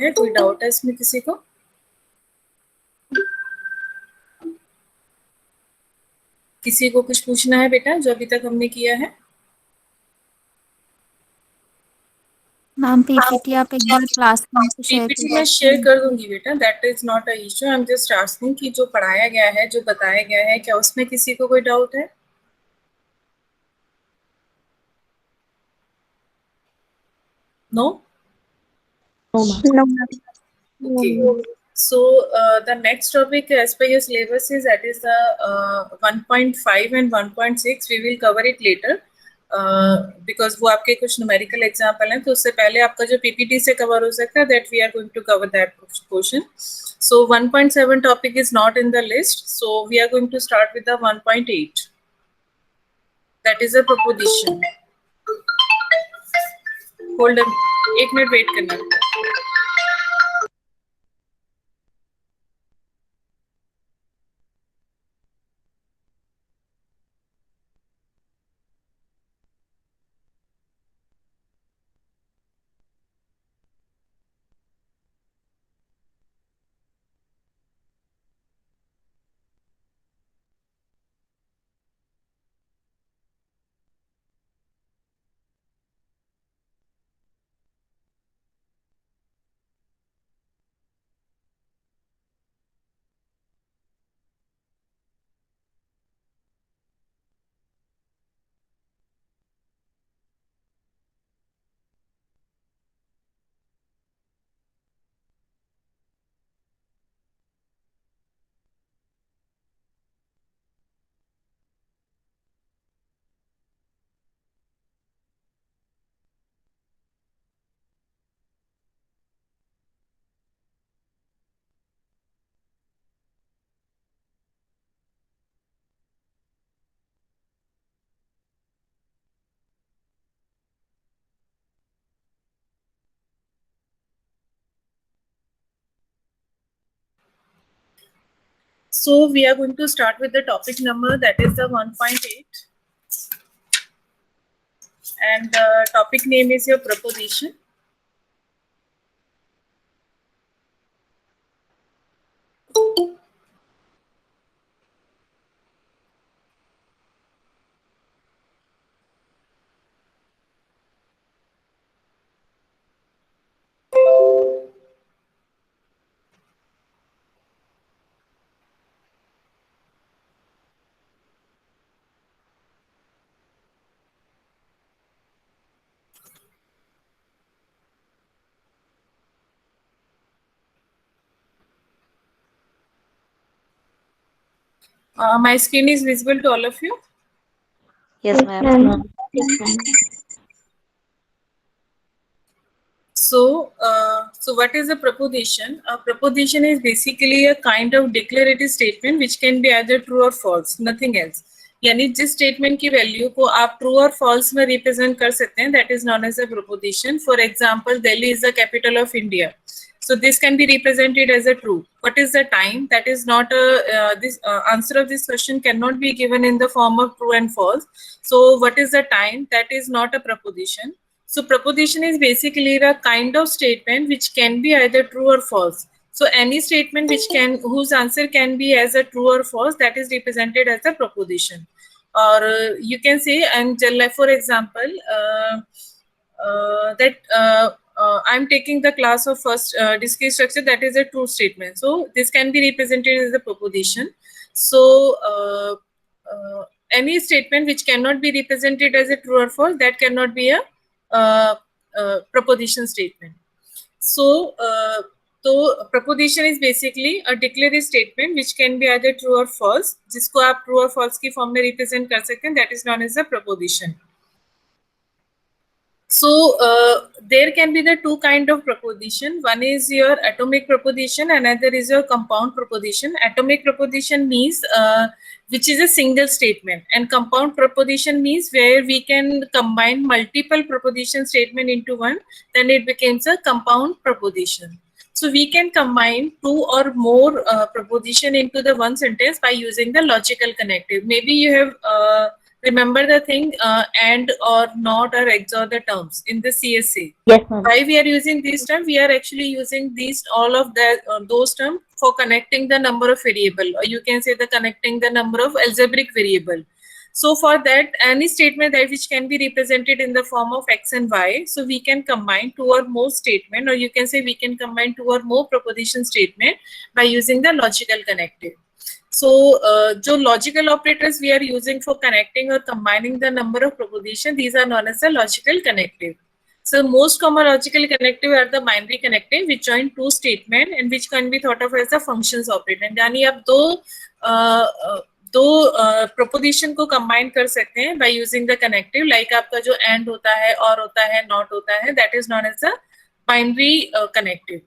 है? कोई डाउट है इसमें किसी को? किसी को कुछ पूछना है बेटा जो अभी तक हमने किया है? मैम पीपीटी आप एक बार क्लास में शेयर पीपीटी मैं शेयर कर दूंगी बेटा, that is not a issue. I am just asking कि जो पढ़ाया गया है, जो बताया गया है, क्या उसमें किसी को कोई डाउट है? No? No. Okay. So the next topic as per your syllabus is that is the 1.5 and 1.6. We will cover it later because वो आपके कुछ numerical example हैं, तो उससे पहले आपका जो PPT से cover हो सकता है, that we are going to cover that portion. So 1.7 topic is not in the list, so we are going to start with the 1.8. That is a proposition. Hold on, एक minute wait करना। So we are going to start with the topic number, that is the 1.8, and the topic name is your proposition. My screen is visible to all of you? Yes, ma'am. So what is a proposition? A proposition is basically a kind of declarative statement which can be either true or false, nothing else. यानी जिस statement की value को आप true और false में represent कर सकते हैं, that is known as a proposition. For example, Delhi is the capital of India. So this can be represented as a true. What is the time? That is not a this answer of this question cannot be given in the form of true and false. So what is the time? That is not a proposition. So proposition is basically a kind of statement which can be either true or false. So any statement whose answer can be as a true or false, that is represented as a proposition. Or you can say, and for example, that I'm taking the class of first discrete structure, that is a true statement. So this can be represented as a proposition. So any statement which cannot be represented as a true or false, that cannot be a proposition statement. So तो proposition is basically a declarative statement which can be either true or false, जिसको आप true और false की form में represent कर सकते हैं, that is known as a proposition. So there can be the two kind of proposition. One is your atomic proposition, another is your compound proposition. Atomic proposition means which is a single statement, and compound proposition means where we can combine multiple proposition statement into one, then it becomes a compound proposition. So we can combine two or more proposition into the one sentence by using the logical connective. Maybe you have Remember the thing, and or not or XOR the terms in the CSA. Yes, ma'am. Why we are using these terms? We are actually using these all of the those terms for connecting the number of variable, or you can say the connecting the number of algebraic variable. So for that, any statement that which can be represented in the form of x and y, so we can combine two or more statement, or you can say we can combine two or more proposition statement by using the logical connective. So जो logical operators we are using for connecting or combining the number of proposition, these are known as the logical connective. So most common logical connective are the binary connective which join two statement and which can be thought of as the functions operator. यानी आप दो proposition को combine कर सकते हैं by using the connective, like आपका जो and होता है, or होता है, not होता है, that is known as the binary connective.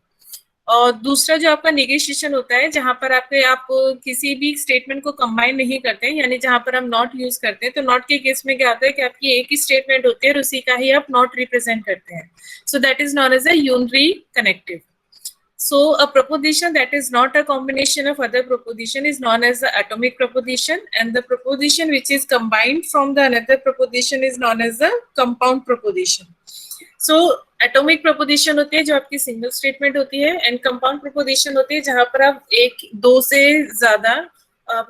और दूसरा जो आपका नेगेशिएशन होता है, जहां पर आप किसी भी स्टेटमेंट को कंबाइन नहीं करते हैं, यानी जहां पर हम नॉट यूज करते हैं, तो नॉट के केस में क्या होता है कि आपकी एक ही स्टेटमेंट होती है और उसी का ही आप नॉट रिप्रेजेंट करते हैं. So that is known as a unary connective. So a proposition that is not a combination of other proposition is known as the atomic proposition, and the proposition which is combined from the another proposition is known as the compound proposition. So atomic proposition होती है जो आपकी single statement होती है, and compound proposition होती है जहां पर आप दो से ज्यादा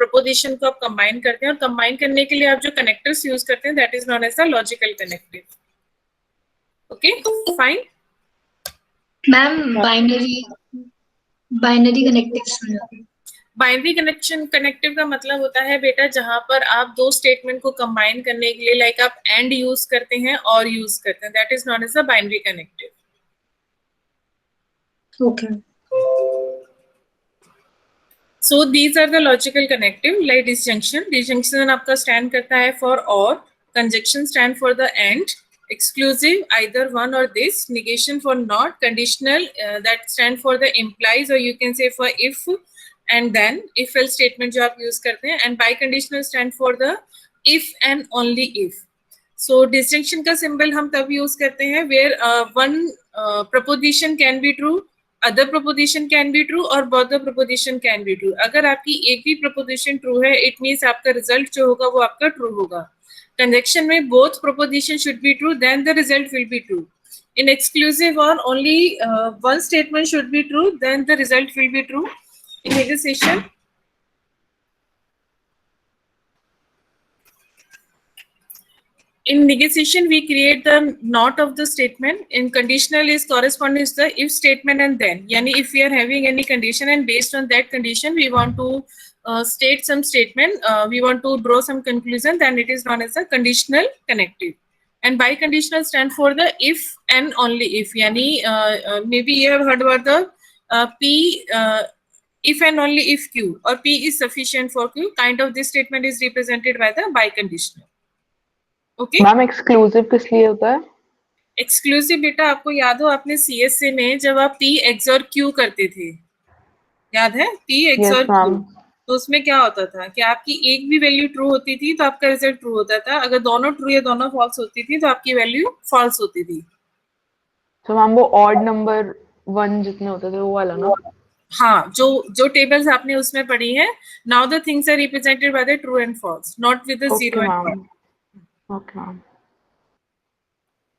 प्रोपोजिशन को आप कंबाइन करते हैं, और कंबाइन करने के लिए आप जो कनेक्टर्स यूज करते हैं, that is known as the logical connective. Okay, fine. Ma'am binary connective binary connection connective का मतलब होता है बेटा जहां पर आप दो स्टेटमेंट को कंबाइन करने के लिए, लाइक आप एंड यूज करते हैं और यूज करते हैं, that is known as the binary connective. Okay. So these are the logical connective, like disjunction. Disjunction आपका स्टैंड करता है फॉर और, conjunction stand for the and, exclusive either one or this, negation for not, conditional that stand for the implies, or you can say for if and then, if else statement जो आप use करते हैं, and biconditional stand for the if and only if. So distinction का symbol हम तब use करते हैं where one proposition can be true, other proposition can be true, or both the proposition can be true. अगर आपकी एक भी proposition true है, it means आपका result जो होगा वो आपका true होगा. Conjunction में both proposition should be true, then the result will be true. In exclusive or only one statement should be true, then the result will be true. In negotiation, we create the not of the statement. In conditional is corresponding to the if statement and then. Yani if we are having any condition and based on that condition we want to state some statement, we want to draw some conclusion, then it is known as a conditional connective. And biconditional stand for the if and only if. Yani maybe you have heard about the P, if and only if Q, or P is sufficient for Q. Kind of this statement is represented by the biconditional. Okay. Ma'am exclusive किस लिए होता है? Exclusive बेटा आपको याद हो आपने CSA में जब आप P XOR Q करते थे, याद है? P XOR Q, तो उसमें क्या होता था कि आपकी एक भी वैल्यू ट्रू होती थी तो आपका रिजल्ट ट्रू होता था, अगर दोनों ट्रू या दोनों फॉल्स होती थी तो आपकी वैल्यू फॉल्स होती थी. तो मैम वो ऑड नंबर 1 जितने होते थे वो वाला ना? हाँ, जो टेबल्स आपने उसमें पढ़ी है. Now the things are represented by the true and false, not with the zero and one. Okay, ma'am.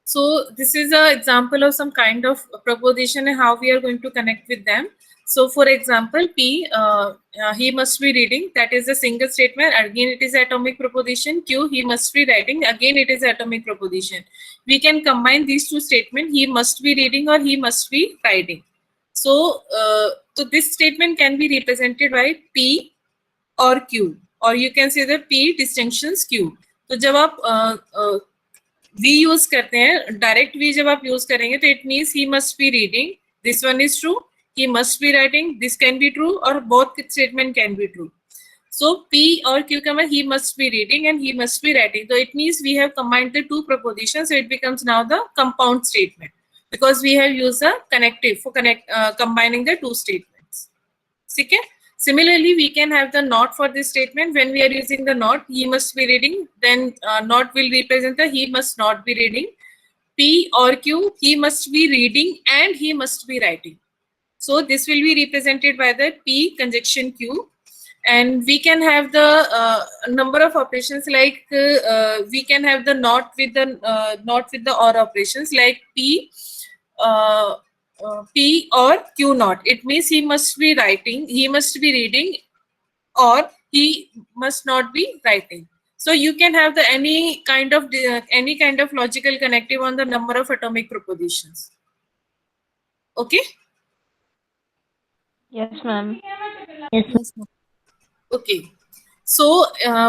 So this is an example of some kind of proposition and how we are going to connect with them. So for example, P, he must be reading, that is a single statement. Again, it is atomic proposition. Q, he must be writing. Again, it is atomic proposition. We can combine these two statements. He must be reading or he must be writing. So, so this statement can be represented by P or Q, or you can say the P distinctions Q. तो जब आप V use करते हैं, direct V जब आप use करेंगे तो it means he must be reading, this one is true, he must be writing, this can be true, or both statement can be true. So P or Q का मतलब he must be reading and he must be writing. So it means we have combined the two propositions, so it becomes now the compound statement because we have used a connective for combining the two statements. ठीक है? Similarly, we can have the not for this statement. When we are using the not, he must be reading, then not will represent the he must not be reading. P or Q, he must be reading and he must be writing. So this will be represented by the P conjunction Q. and we can have the number of operations like we can have the not with the or operations like P or Q not. It means he must be reading, or he must not be writing. So you can have the any kind of logical connective on the number of atomic propositions. Okay. Yes, ma'am. Yes, ma'am. Okay. So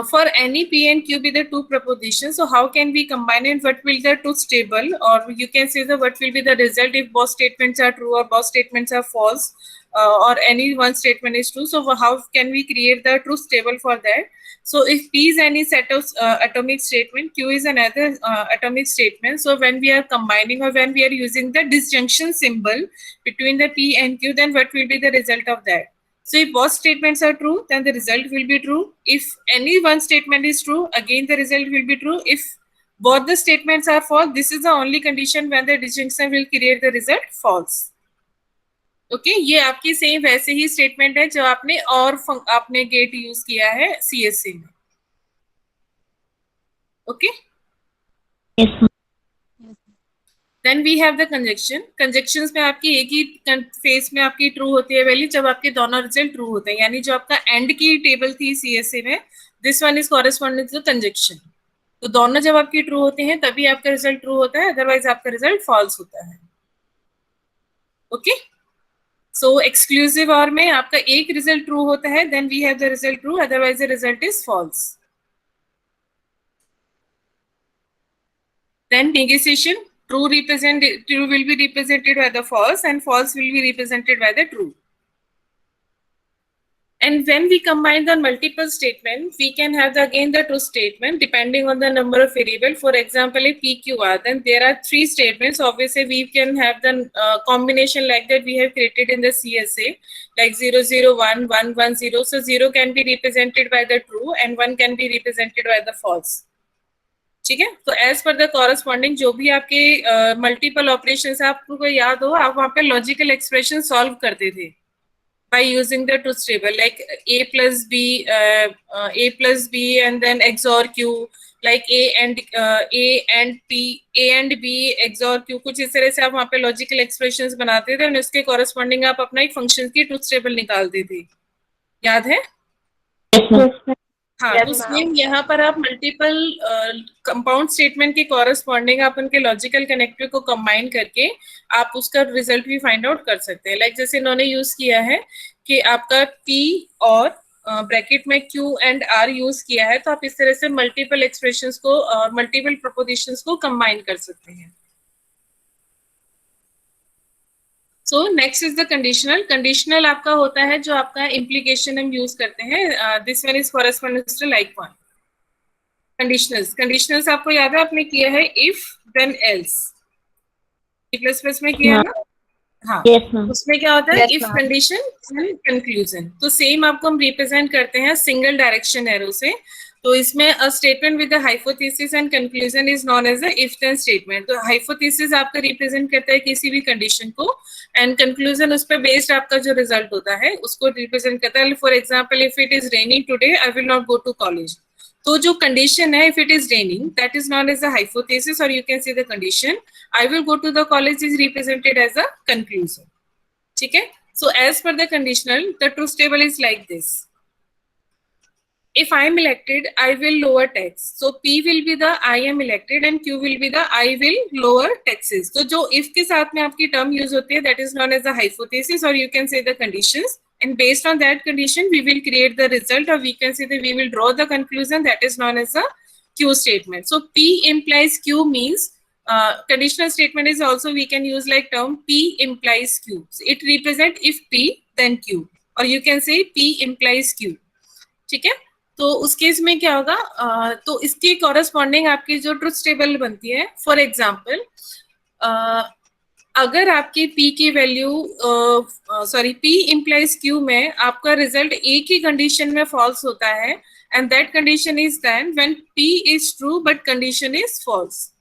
for any P and Q be the two propositions, so how can we combine it? What will the truth table, or you can say the what will be the result if both statements are true or both statements are false, or any one statement is true. So how can we create the truth table for that? So if P is any set of atomic statement, Q is another atomic statement. So when we are combining or when we are using the disjunction symbol between the P and Q, then what will be the result of that? So if both statements are true, then the result will be true. If any one statement is true, again the result will be true. If both the statements are false, this is the only condition when the disjunction will create the result false. Okay ये आपकी same वैसे ही statement है जो आपने और आपने gate use किया है सीएससी में. Okay then we have the conjunction. Conjunctions में आपकी एक ही फेस में आपकी ट्रू होती है वैल्यू जब आपके दोनों रिजल्ट ट्रू होते हैं, यानी जो आपका एंड की टेबल थी सीएससी में, this one is corresponding to conjunction. तो दोनों जब आपकी ट्रू होते हैं तभी आपका रिजल्ट ट्रू होता है, अदरवाइज आपका रिजल्ट फॉल्स होता है. ओके सो एक्सक्लूसिव और में आपका एक रिजल्ट ट्रू होता है, then we have the result true, otherwise the result is false. Then negation, true will be represented by the false and false will be represented by the true. And when we combine the multiple statement, we can have again the true statement depending on the number of variable. For example, if PQR, then there are three statements. Obviously, we can have the combination like that we have created in the CSA, like 0, 0, 1, 1, 1, 0. So 0 can be represented by the true and 1 can be represented by the false. ठीक है. तो as per the corresponding जो भी आपके multiple operations है, आपको याद हो आप वहां पे लॉजिकल एक्सप्रेशन सॉल्व करते थे by using the truth table, like a plus b and then XOR Q, like a and b XOR Q. कुछ इस तरह से आप वहां पे लॉजिकल एक्सप्रेशंस बनाते थे और उसके कॉरेस्पॉन्डिंग आप अपना एक फंक्शन की ट्रुथ टेबल निकालते थे. याद है? हाँ. तो सेम यहाँ पर आप मल्टीपल कंपाउंड स्टेटमेंट के कॉरेस्पॉन्डिंग आप उनके लॉजिकल कनेक्टर को कंबाइन करके आप उसका रिजल्ट भी फाइंड आउट कर सकते हैं. लाइक जैसे इन्होंने यूज किया है कि आपका P और ब्रैकेट में Q एंड R यूज किया है, तो आप इस तरह से मल्टीपल एक्सप्रेशंस को और मल्टीपल प्रोपोजिशंस को कंबाइन कर सकते हैं. So next is the conditional. Conditional आपका होता है जो आपका इम्प्लीकेशन हम यूज करते हैं. This one is corresponding to like one. Conditionals आपको याद है आपने किया है इफ देन एल्स, C++ में किया ना. हाँ. उसमें क्या होता है? If condition and conclusion. तो सेम आपको हम रिप्रेजेंट करते हैं सिंगल डायरेक्शन एरो से. तो इसमें a statement with the hypothesis and conclusion is known as the if then statement. तो हाइपोथेसिस आपका रिप्रेजेंट करता है किसी भी कंडीशन को एंड कंक्लूजन उस पर बेस्ड आपका जो रिजल्ट होता है उसको रिप्रेजेंट करता है. For example, if it is raining today I will not go to college. तो जो कंडीशन है if it is raining that is known as the hypothesis, और you can see the condition I will go to the college is represented as a conclusion. ठीक है. So as per the conditional the truth table is like this. If I am elected, I will lower tax. So P will be the I am elected and Q will be the I will lower taxes. तो जो if के साथ में आपकी term use होती है that is known as the hypothesis, or you can say the conditions. And based on that condition, we will create the result, or we can say that we will draw the conclusion that is known as a Q statement. So P implies Q means conditional statement is also we can use like term P implies Q. So it represent if P then Q, or you can say P implies Q. ठीक है. तो उस case में क्या होगा? तो इसके corresponding आपकी जो ट्रुथ टेबल बनती है, फॉर एग्जांपल अगर आपकी P की वैल्यू P इम्प्लाइज Q में आपका रिजल्ट एक ही कंडीशन में फॉल्स होता है and that condition is then when P is true but condition is false.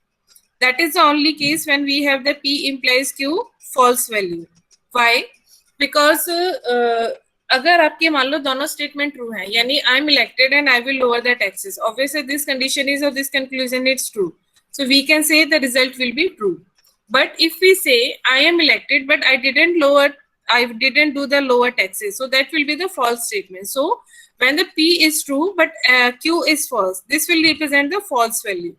That is the only case when we have the P implies Q false value. Why? Because अगर आपके मान लो दोनों statement true है, यानी I am elected and I will lower the taxes, obviously this condition is और this conclusion is true, so we can say the result will be true. But if we say I am elected but I didn't do the lower taxes, so that will be the false statement. So when the P is true but Q is false, this will represent the false value.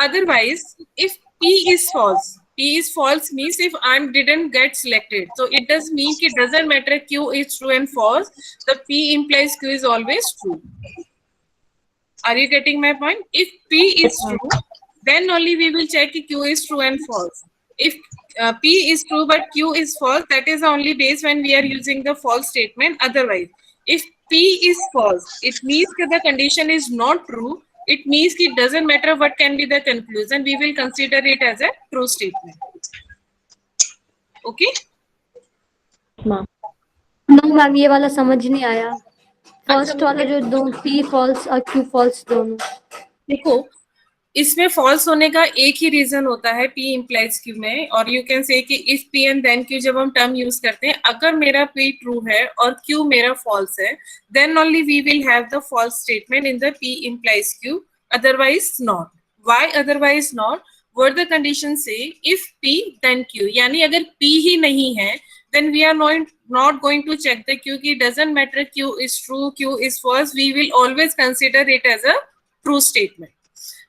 Otherwise, if P is false means if I didn't get selected, so it does mean it doesn't matter Q is true and false, the P implies Q is always true. Are you getting my point? If P is true, then only we will check if Q is true and false. If P is true but Q is false, that is the only base when we are using the false statement. Otherwise, if P is false, it means that the condition is not true. It means it doesn't matter what can be the conclusion. We will consider it as a true statement. Okay? Ma'am no ma'am ये वाला समझ नहीं आया, first वाला जो दो P false और Q false दोनों। देखो, इसमें फॉल्स होने का एक ही रीजन होता है P implies Q में, और यू कैन से कि if P and then Q जब हम टर्म यूज करते हैं, अगर मेरा P ट्रू है और Q मेरा फॉल्स है, then only we will have the false statement in the P implies Q, otherwise not. Why otherwise not? What the condition say? If P then Q, यानी अगर P ही नहीं है, then we are not going to check the Q, कि doesn't matter Q is true, Q is false, we will always consider it as a true statement.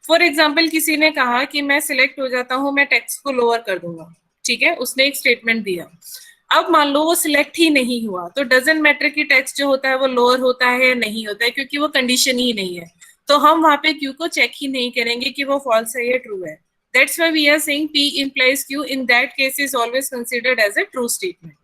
For example किसी ने कहा कि मैं सिलेक्ट हो जाता हूं, मैं टैक्स को लोअर कर दूंगा, ठीक है, उसने एक स्टेटमेंट दिया। अब मान लो वो सिलेक्ट ही नहीं हुआ, तो डजंट मैटर कि टैक्स जो होता है वो लोअर होता है या नहीं होता है, क्योंकि वो कंडीशन ही नहीं है, तो हम वहां पे क्यू को चेक ही नहीं करेंगे कि वो फॉल्स है या ट्रू है। That's why we are saying P implies Q, in that case is always considered as a true statement.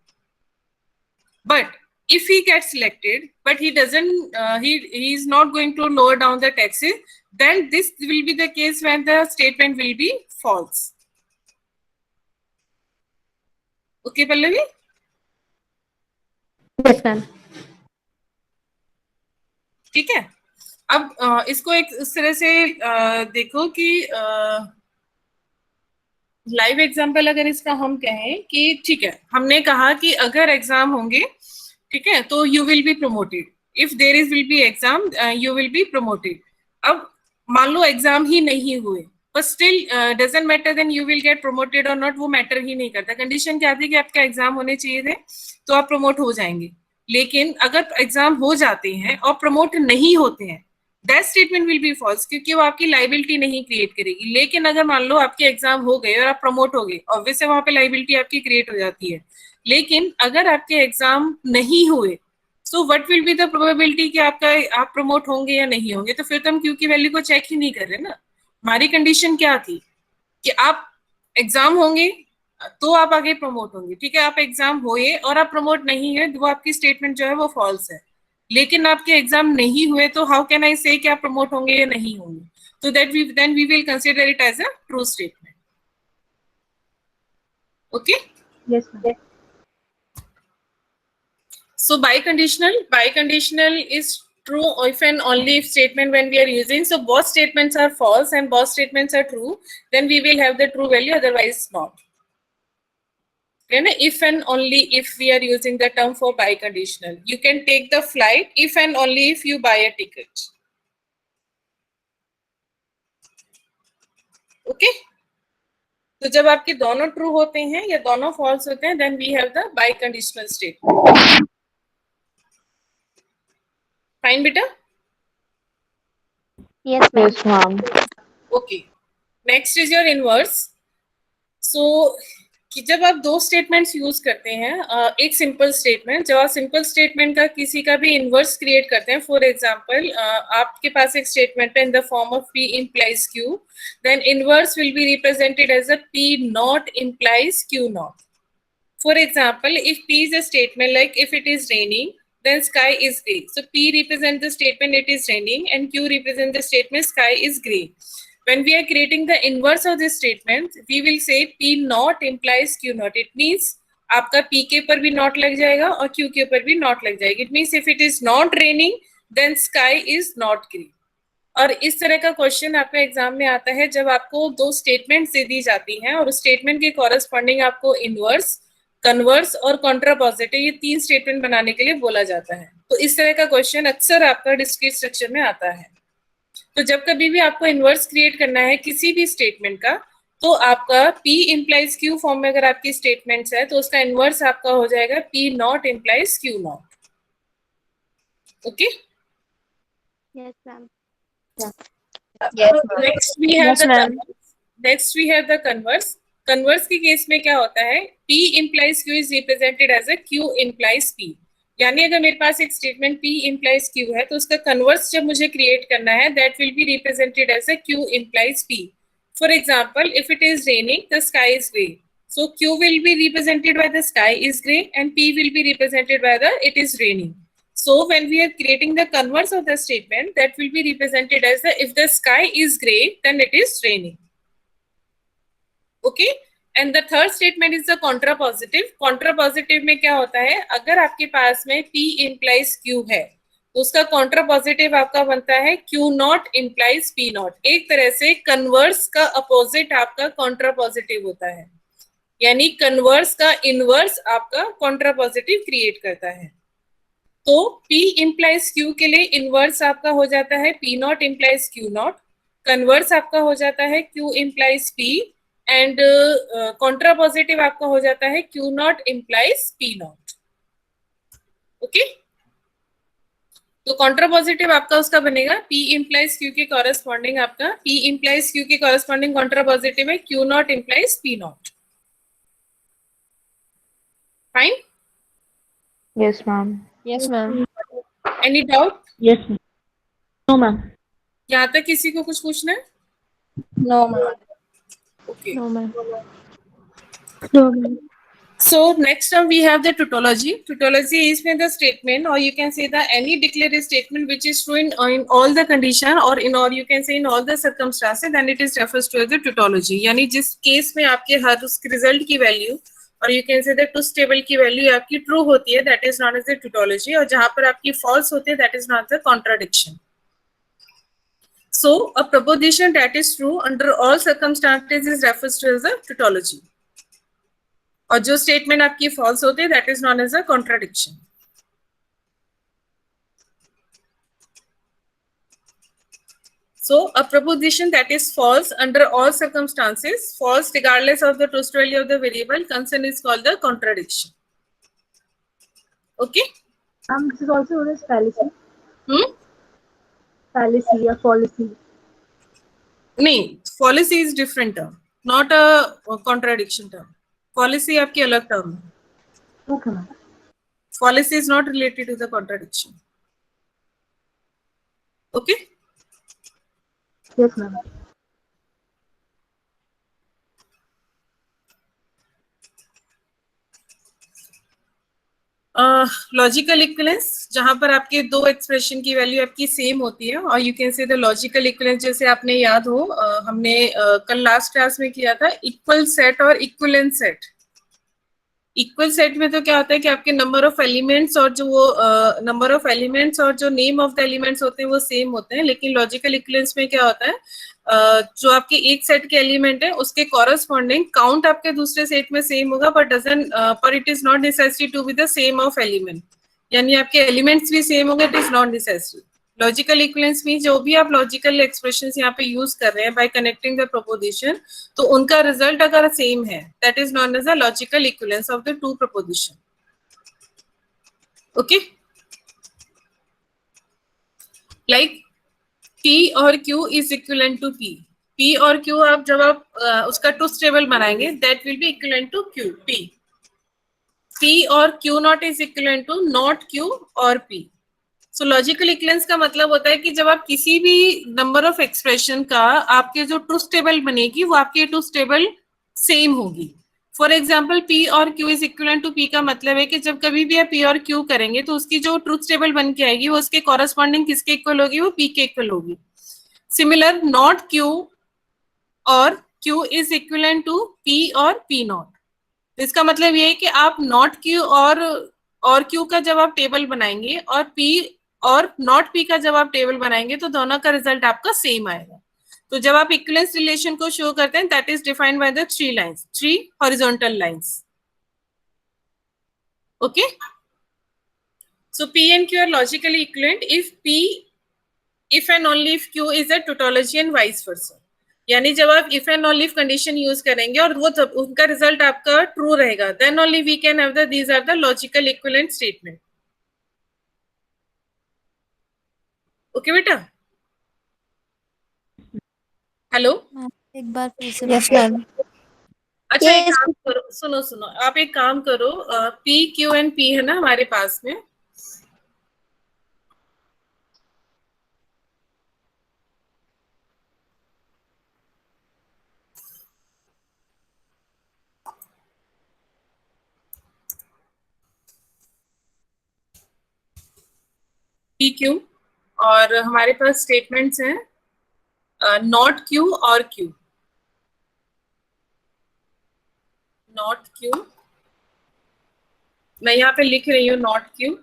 But if he gets selected but he doesn't he is not going to lower down the taxes, then this will be the case when the statement will be false. Okay Pallavi? Yes ma'am. ठीक है, अब इसको एक इस तरह से देखो कि लाइव एग्जाम्पल अगर इसका हम कहें कि ठीक है, हमने कहा कि अगर एग्जाम होंगे, ठीक है, तो you will be promoted, if there is will be exam you will be promoted. अब मान लो एग्जाम ही नहीं हुए, but still doesn't matter then you will get promoted or not, वो मैटर ही नहीं करता। कंडीशन क्या थी कि आपका एग्जाम होने चाहिए थे तो आप प्रमोट हो जाएंगे, लेकिन अगर एग्जाम हो जाते हैं और प्रमोट नहीं होते हैं, that statement will be false, क्योंकि वो आपकी लाइबिलिटी नहीं क्रिएट करेगी। लेकिन अगर मान लो आपके एग्जाम हो गए और आप प्रमोट हो गए, ऑब्वियसली वहां पे लाइबिलिटी आपकी क्रिएट हो जाती है। लेकिन अगर आपके एग्जाम नहीं हुए, so what will be the probability कि आप प्रमोट होंगे या नहीं होंगे, तो फिर तो हम क्यू की वैल्यू को चेक ही नहीं कर रहे ना। हमारी कंडीशन क्या थी कि आप एग्जाम होंगे तो आप आगे प्रमोट होंगे, ठीक है, आप एग्जाम हुए और आप प्रमोट नहीं हुए, वो आपकी स्टेटमेंट जो है वो फॉल्स है। लेकिन आपके एग्जाम नहीं हुए तो हाउ कैन आई से कि आप प्रमोट होंगे या नहीं होंगे, तो that then we will consider it as a true statement. Okay, yes ma'am. so biconditional is true if and only if statement when we are using, so both statements are false and both statements are true, then we will have the true value, otherwise not. Okay, if and only if we are using the term for biconditional. You can take the flight if and only if you buy a ticket. Okay, तो जब आपके दोनों true होते हैं या दोनों false होते हैं, then we have the biconditional statement. Fine beta? Yes ma'am. Yes, ma'am. Okay. Next is your inverse. So कि जब आप दो स्टेटमेंट्स यूज करते हैं, एक सिंपल स्टेटमेंट, जब आप सिंपल स्टेटमेंट का किसी का भी इनवर्स क्रिएट करते हैं, फॉर एग्जांपल आपके पास एक स्टेटमेंट है in the form of P implies Q, then inverse will be represented as a P not implies Q not. For example, if P is a statement like if it is raining, then sky is gray. So P represents the statement it is raining and Q represents the statement sky is gray. When we are creating the inverse of this statement, we will say P not implies Q not. It means आपका P के ऊपर भी not लग जाएगा और Q के ऊपर भी not लग जाएगी. It means if it is not raining, then sky is not gray. और इस तरह का क्वेश्चन आपके एग्जाम में आता है जब आपको दो स्टेटमेंट दे दी जाती हैं और उस स्टेटमेंट के कॉरेस्पॉन्डिंग आपको इनवर्स कन्वर्स और कॉन्ट्रापॉजिटिव, ये 3 स्टेटमेंट बनाने के लिए बोला जाता है। तो इस तरह का क्वेश्चन अक्सर आपका डिस्क्रीट स्ट्रक्चर में आता है। तो जब कभी भी आपको इनवर्स क्रिएट करना है किसी भी स्टेटमेंट का, तो आपका P implies Q फॉर्म में अगर आपकी स्टेटमेंट्स है तो उसका इनवर्स आपका हो जाएगा P not implies Q not. Okay, Yes, ma'am. Next we have the converse. Converse के केस में क्या होता है, P implies Q is represented as a Q implies P। यानी अगर मेरे पास एक स्टेटमेंट P implies Q है तो उसका कन्वर्स जब मुझे क्रिएट करना है, that will be represented as a Q implies P। For example, if it is raining, the sky is grey. So Q will be represented by the sky is grey and P will be represented by the it is raining. So when we are creating the converse of the statement, that will be represented as the if the sky is grey, then it is raining. Okay? And the third statement is the contrapositive. Contrapositive में क्या होता है, अगर आपके पास में P implies Q है तो उसका कॉन्ट्रापॉजिटिव आपका बनता है Q not implies P not. एक तरह से कन्वर्स का अपोजिट आपका कॉन्ट्रापॉजिटिव होता है, यानी कन्वर्स का इनवर्स आपका कॉन्ट्रापॉजिटिव क्रिएट करता है। तो P implies Q के लिए इनवर्स आपका हो जाता है P not implies Q not, converse आपका हो जाता है Q implies P and contrapositive आपका हो जाता है Q not implies P not. Okay, तो कॉन्ट्रापॉजिटिव आपका उसका बनेगा P implies Q के कॉरेस्पॉन्डिंग आपका P implies Q के कॉरेस्पॉन्डिंग कॉन्ट्रापॉजिटिव है Q not implies P not. Fine? Yes, ma'am. Yes, ma'am. Any doubt? Yes, ma'am. No, ma'am. यहाँ तक किसी को कुछ पूछना है? No, ma'am. Okay, No, ma'am. No, ma'am. so next we have the tautology. Tautology is when the statement, or you can say the any declarative statement which is true in all the condition or you can say in all the circumstances, then it is refers to as the tautology। यानी जिस case में आपके हर उस result की value और you can say the truth table की value आपकी true होती है, that is known as the tautology, और जहां पर आपकी false होती है that is known as the contradiction। So a proposition that is true under all circumstances is refers to as a tautology, और जो स्टेटमेंट आपकी फॉल्स होती है that is known as a contradiction. So a proposition that is false under all circumstances, false regardless of the truth value of the variable concern is called the contradiction. Okay, This is also known as fallacy. Fallacy or fallacy. नहीं, fallacy is different term, not a contradiction term. Fallacy आपकी अलग term है। Okay, ma'am. Fallacy is not related to the contradiction. Okay? Yes, ma'am. Logical equivalence, जहां पर आपके दो expression की value आपकी सेम होती है, और you can say the logical equivalence, जैसे आपने याद हो हमने कल लास्ट क्लास में किया था इक्वल सेट और इक्विवेलेंट सेट। इक्वल सेट में तो क्या होता है कि आपके नंबर ऑफ एलिमेंट्स और जो वो नंबर ऑफ एलिमेंट्स और जो नेम ऑफ द एलिमेंट्स होते हैं वो सेम होते हैं, लेकिन लॉजिकल इक्विवेलेंस में क्या होता है जो आपके एक सेट के एलिमेंट है उसके कॉरेस्पॉन्डिंग काउंट आपके दूसरे सेट में सेम होगा, बट डजंट पर it is not necessary to be the same of element, यानी आपके एलिमेंट्स भी सेम होंगे, it is not necessary. Logical equivalence में जो भी आप लॉजिकल एक्सप्रेशंस यहाँ पे यूज कर रहे हैं बाय कनेक्टिंग द प्रोपोजिशन, तो उनका रिजल्ट अगर सेम है that is known as a logical equivalence of the two proposition. Okay, like P और Q is equivalent to P। P और Q आप जब आप उसका ट्रूथ टेबल बनाएंगे that will be equivalent to Q P। P और Q not is equivalent to not Q और P। So logical equivalence का मतलब होता है कि जब आप किसी भी नंबर ऑफ एक्सप्रेशन का आपके जो ट्रूथ टेबल बनेगी वो आपकी ट्रूथ टेबल सेम होगी। फॉर एग्जाम्पल P और Q is equivalent to P का मतलब है कि जब कभी भी आप P और Q करेंगे तो उसकी जो ट्रूथ टेबल बन के आएगी वो उसके कॉरेस्पॉन्डिंग किसके इक्वल होगी, वो P के इक्वल होगी। सिमिलर नॉट Q और Q is equivalent to P और P नॉट। इसका मतलब ये है कि आप नॉट Q और Q का जब आप टेबल बनाएंगे और P और नॉट P का जब आप टेबल बनाएंगे तो दोनों का रिजल्ट आपका सेम आएगा। तो जब आप इक्विवेलेंस रिलेशन को शो करते हैं that is defined by the three lines, three horizontal lines. Okay. So P and Q are logically equivalent if and only if Q is a tautology and vice versa. यानी जब आप if and only if condition use करेंगे और वो उनका result आपका true रहेगा, then only we can have these are the logical equivalent statement. Okay बेटा? हेलो? एक बार फिर से Yes, ma'am. अच्छा एक काम करो, सुनो आप एक काम करो, P Q and P है ना हमारे पास में, P Q और हमारे पास स्टेटमेंट्स हैं नॉट Q और Q, नॉट Q, मैं यहाँ पे लिख रही हूँ नॉट Q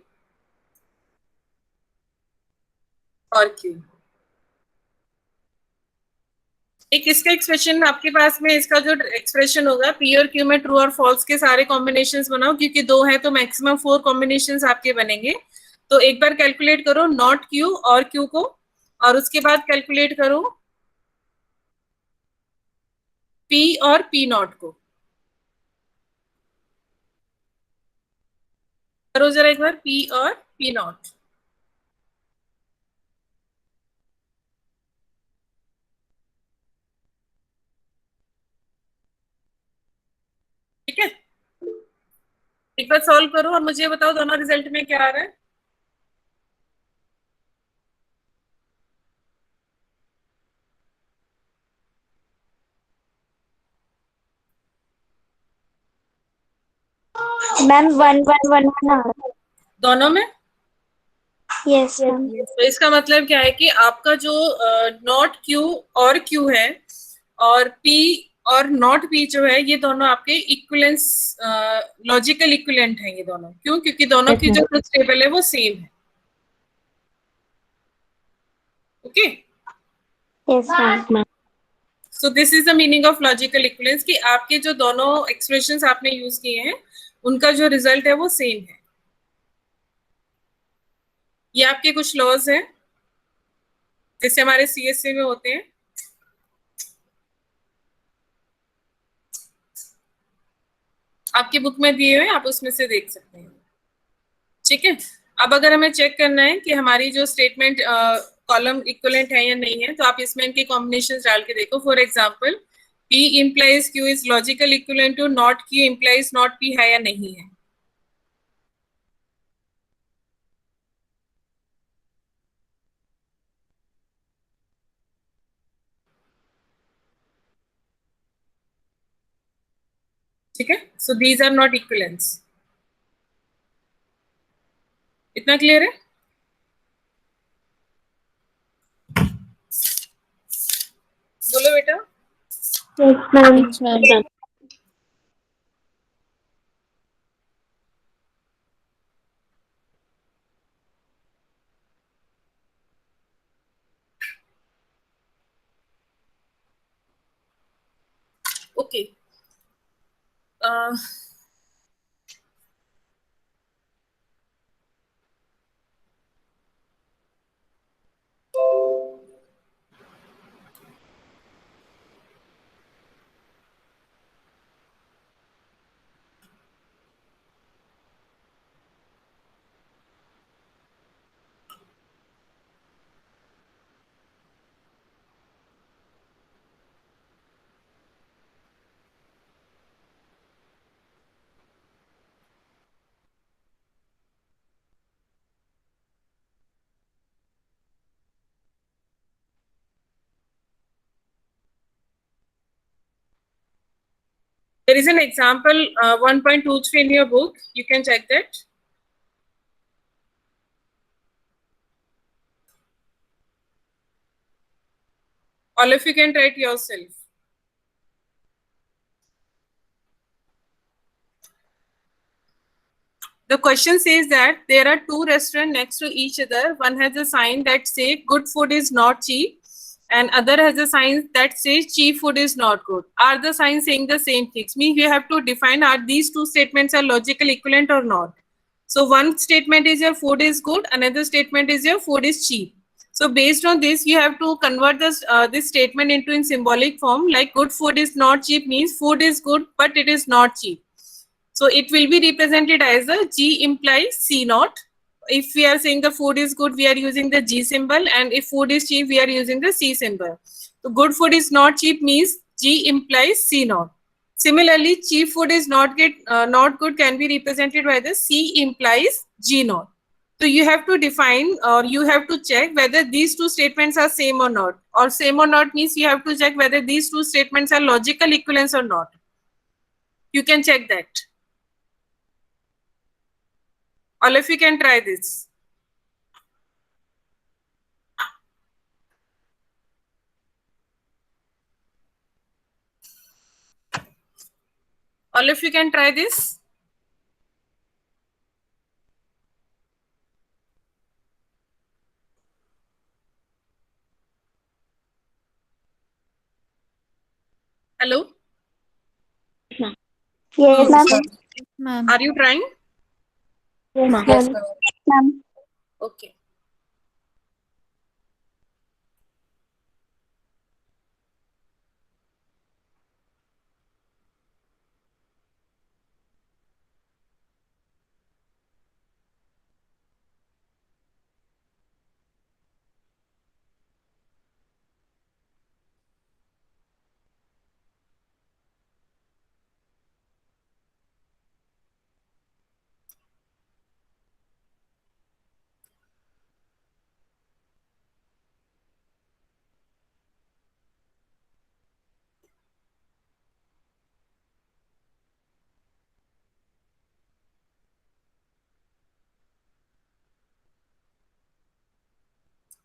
और Q। एक इसका एक्सप्रेशन आपके पास में, इसका जो एक्सप्रेशन होगा P और Q में ट्रू और फॉल्स के सारे कॉम्बिनेशंस बनाओ, क्योंकि 2 हैं तो मैक्सिमम 4 कॉम्बिनेशंस आपके बनेंगे। तो एक बार कैलकुलेट करो नॉट Q और Q को, और उसके बाद कैलकुलेट करो P और P नॉट को। करो जरा एक बार P और P नॉट। ठीक है, एक बार सॉल्व करो और मुझे बताओ दोनों रिजल्ट में क्या आ रहा है। Ma'am, 1 1 1 1 दोनों में? Yes, ma'am. तो इसका मतलब क्या है कि आपका जो नॉट Q और Q है और P और नॉट P जो है, ये दोनों आपके इक्विलेंस लॉजिकल इक्विलेंट हैं ये दोनों। क्यों? क्योंकि दोनों की जो ट्रुथ टेबल है वो सेम है। Okay, Yes, ma'am. So this is the meaning of logical equivalents, कि आपके जो दोनों एक्सप्रेशंस आपने यूज किए हैं उनका जो रिजल्ट है वो सेम है। ये आपके कुछ लॉज हैं जैसे हमारे CSA में होते हैं। आपकी बुक में दिए हुए, आप उसमें से देख सकते हैं। ठीक है, अब अगर हमें चेक करना है कि हमारी जो स्टेटमेंट कॉलम इक्विवेलेंट है या नहीं है, तो आप इसमें इनके कॉम्बिनेशंस डाल के देखो। For example P implies Q is logical equivalent to not Q implies not P है या नहीं है। ठीक है, so these are not equivalence. इतना क्लियर है? बोलो बेटा। Yes, ma'am. Okay, there is an example 1.23 in your book, you can check that. All of you can try it yourself. The question says that there are 2 restaurants next to each other. One has a sign that says good food is not cheap, and other has a sign that says cheap food is not good. Are the signs saying the same things? Means we have to define, are these 2 statements are logical equivalent or not? So one statement is your food is good, another statement is your food is cheap. So based on this, you have to convert this statement into in symbolic form. Like good food is not cheap means food is good, but it is not cheap. So it will be represented as a G implies C naught. If we are saying the food is good, we are using the G symbol, and if food is cheap, we are using the C symbol. So good food is not cheap means G implies C naught. Similarly, cheap food is not good can be represented by the C implies G naught. So you have to define or you have to check whether these two statements are same or not. Or same or not means you have to check whether these two statements are logical equivalence or not. You can check that. All of you can try this. All of you can try this. Hello? Yes, ma'am. Ma'am. Are you trying? Yes, ma'am. Okay.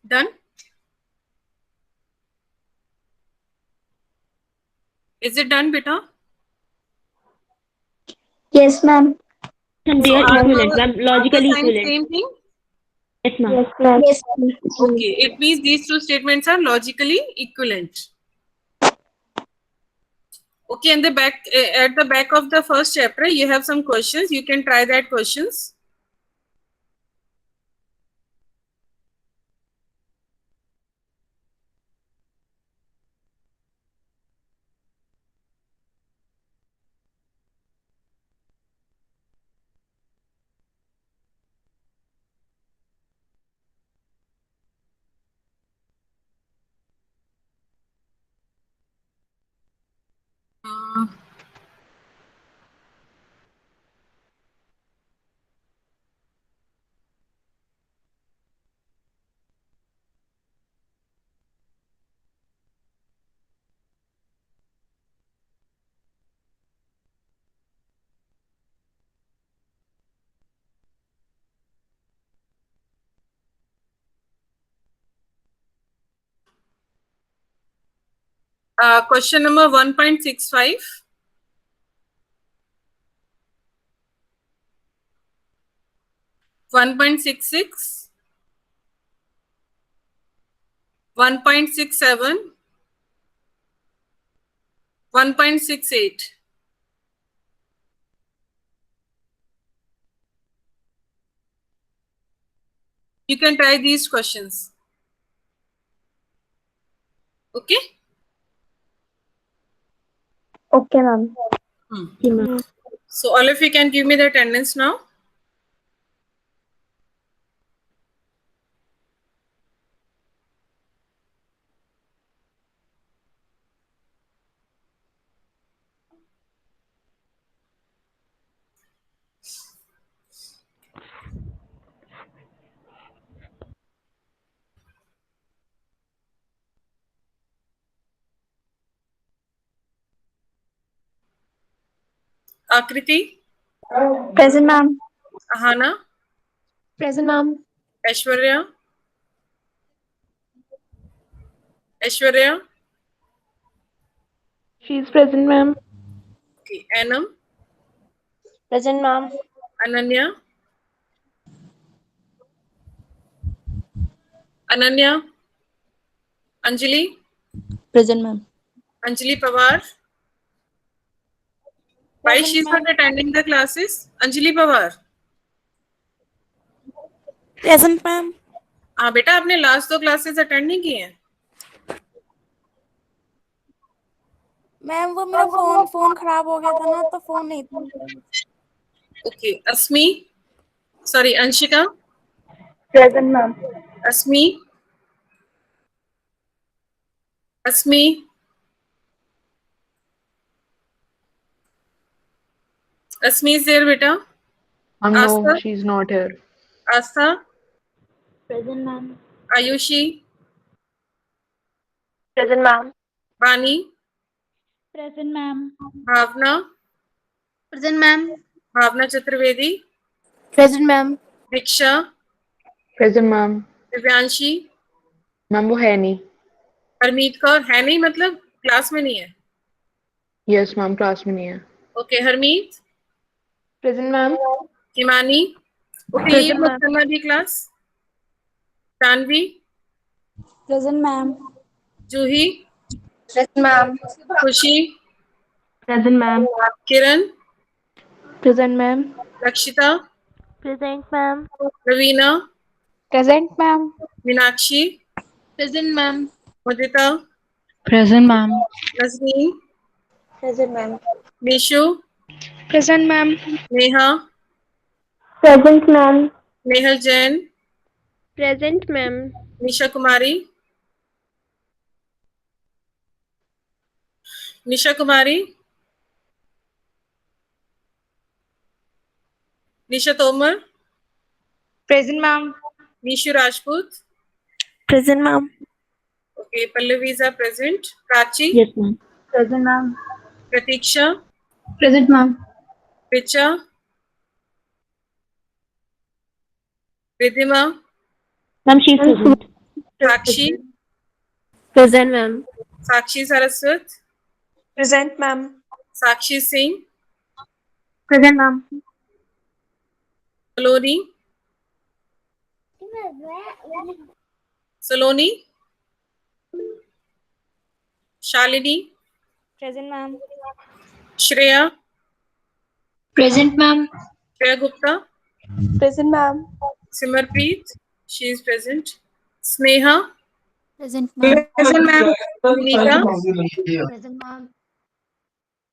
Done? Is it done, beta? Yes, ma'am. They are equivalent, ma'am. Logically equivalent. Same thing? Yes, ma'am. Yes, ma'am. Yes, ma'am. Okay, it means these two statements are logically equivalent. Okay, in the back, at the back of the first chapter, you have some questions. You can try that questions. Question number 1.65. One point 66, 1.67, 1.68. You can try these questions. Okay? Okay, ma'am. So all of you can give me the attendance now. Akriti, Present, ma'am. Ahana, Present, ma'am. Aishwarya, Aishwarya, She's present, ma'am. okay, Anam, Present, ma'am. Ananya, Ananya, Anjali, Present, ma'am. Anjali Pawar. Why she's not attending the classes? Anjali Pawar. Present ma'am. हाँ बेटा, आपने last 2 classes attend नहीं किए हैं? Ma'am वो मेरा phone खराब हो गया था ना, तो फोन नहीं था। Okay, Asmi, sorry Anshika, present ma'am. Asmi, Asmi, Asmi is there बेटा? No, Asta? she's not here. Aastha, present ma'am. Ayushi, present ma'am. Vani, present ma'am. Bhavana, present ma'am. Bhavana Chaturvedi, present ma'am. Diksha, Present ma'am. Divyanshi, ma'am वो है नहीं। हरमीत कौर है नहीं, मतलब क्लास में नहीं है? Yes मैम, क्लास में नहीं है। Okay, Harmeet, Present ma'am. Himani, okay, ये मत करना भी class. Janvi, present ma'am. Juhi, present ma'am. Khushi, present ma'am. Kiran, present ma'am. Rakshita, present ma'am. Raveena, present ma'am. Meenakshi, present ma'am. Mudita, present ma'am. Nazneen, present ma'am. Nishu, present ma'am. Neha, present ma'am. Nehal Jain, Present, ma'am. Nisha Kumari, Nisha Kumari, Nisha Tomar, present ma'am. Nishu Rajput, present ma'am. Okay, Pallavi is present, Prachi, Yes, ma'am. Present ma'am. Pratiksha, present ma'am. Richa, Ridhima, Ma'am, she's present. Sakshi, present ma'am. Sakshi Saraswat, present ma'am. Sakshi Singh, present ma'am. Saloni, Saloni, Shalini, present ma'am. Shreya, Present, ma'am. Shreya Gupta, present ma'am. Simarpreet, she is present, Sneha, present ma'am. Present ma'am. Vinita, present ma'am.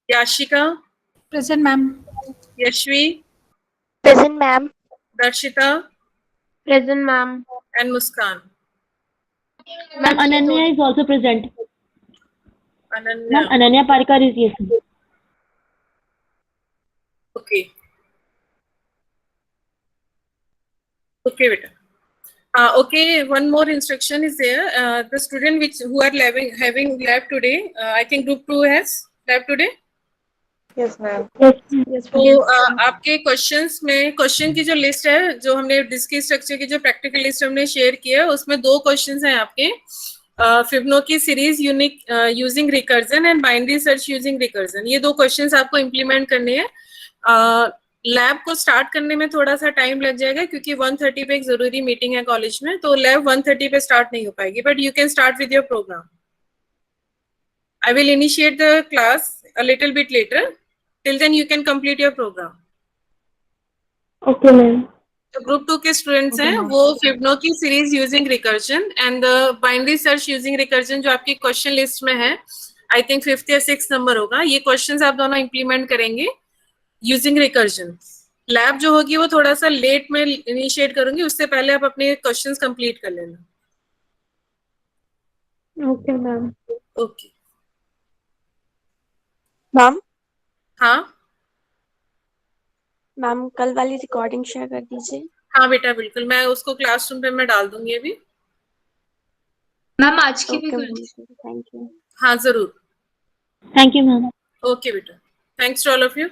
Yashika, present ma'am. Yashvi, present ma'am. Darshita, Present, ma'am. And Muskan. Ma'am, Ananya is also present. Ananya, Ma'am, Ananya Parkar is yes. okay, okay beta. Okay, one more instruction is there. The student who are having lab today, I think group 2 has lab today. Yes ma'am. तो आपके questions में question की जो list है, जो हमने disc structure की जो प्रैक्टिकल लिस्ट हमने शेयर किया है, उसमें 2 क्वेश्चंस हैं आपके, Fibonacci series unique using recursion and binary search using recursion. ये 2 क्वेश्चंस आपको इम्प्लीमेंट करने हैं। लैब को स्टार्ट करने में थोड़ा सा टाइम लग जाएगा, क्योंकि 1:30 पे एक जरूरी मीटिंग है कॉलेज में, तो लैब 1:30 पे स्टार्ट नहीं हो पाएगी, but you can start with your program. I will initiate the class a little bit later. Till then you can complete your program. Okay ma'am. तो ग्रुप 2 के स्टूडेंट्स हैं, वो Fibonacci series using recursion and binary search using recursion जो आपकी question list में है, I think 5th या 6th number होगा, ये क्वेश्चंस आप दोनों इंप्लीमेंट करेंगे यूजिंग रिकर्जन। लैब जो होगी वो थोड़ा सा लेट में इनिशिएट करूंगी, उससे पहले आप अपने क्वेश्चंस कंप्लीट कर लेना। Okay ma'am. Okay, ma'am. हाँ मैम कल वाली रिकॉर्डिंग शेयर कर दीजिए। हाँ बेटा, बिल्कुल, मैं उसको क्लासरूम पे मैं डाल दूंगी अभी। मैम आज की भी ओके कर मैम। दीजिए। Thank you. हाँ जरूर। Thank you, ma'am. ओके बेटा, thanks to all of you.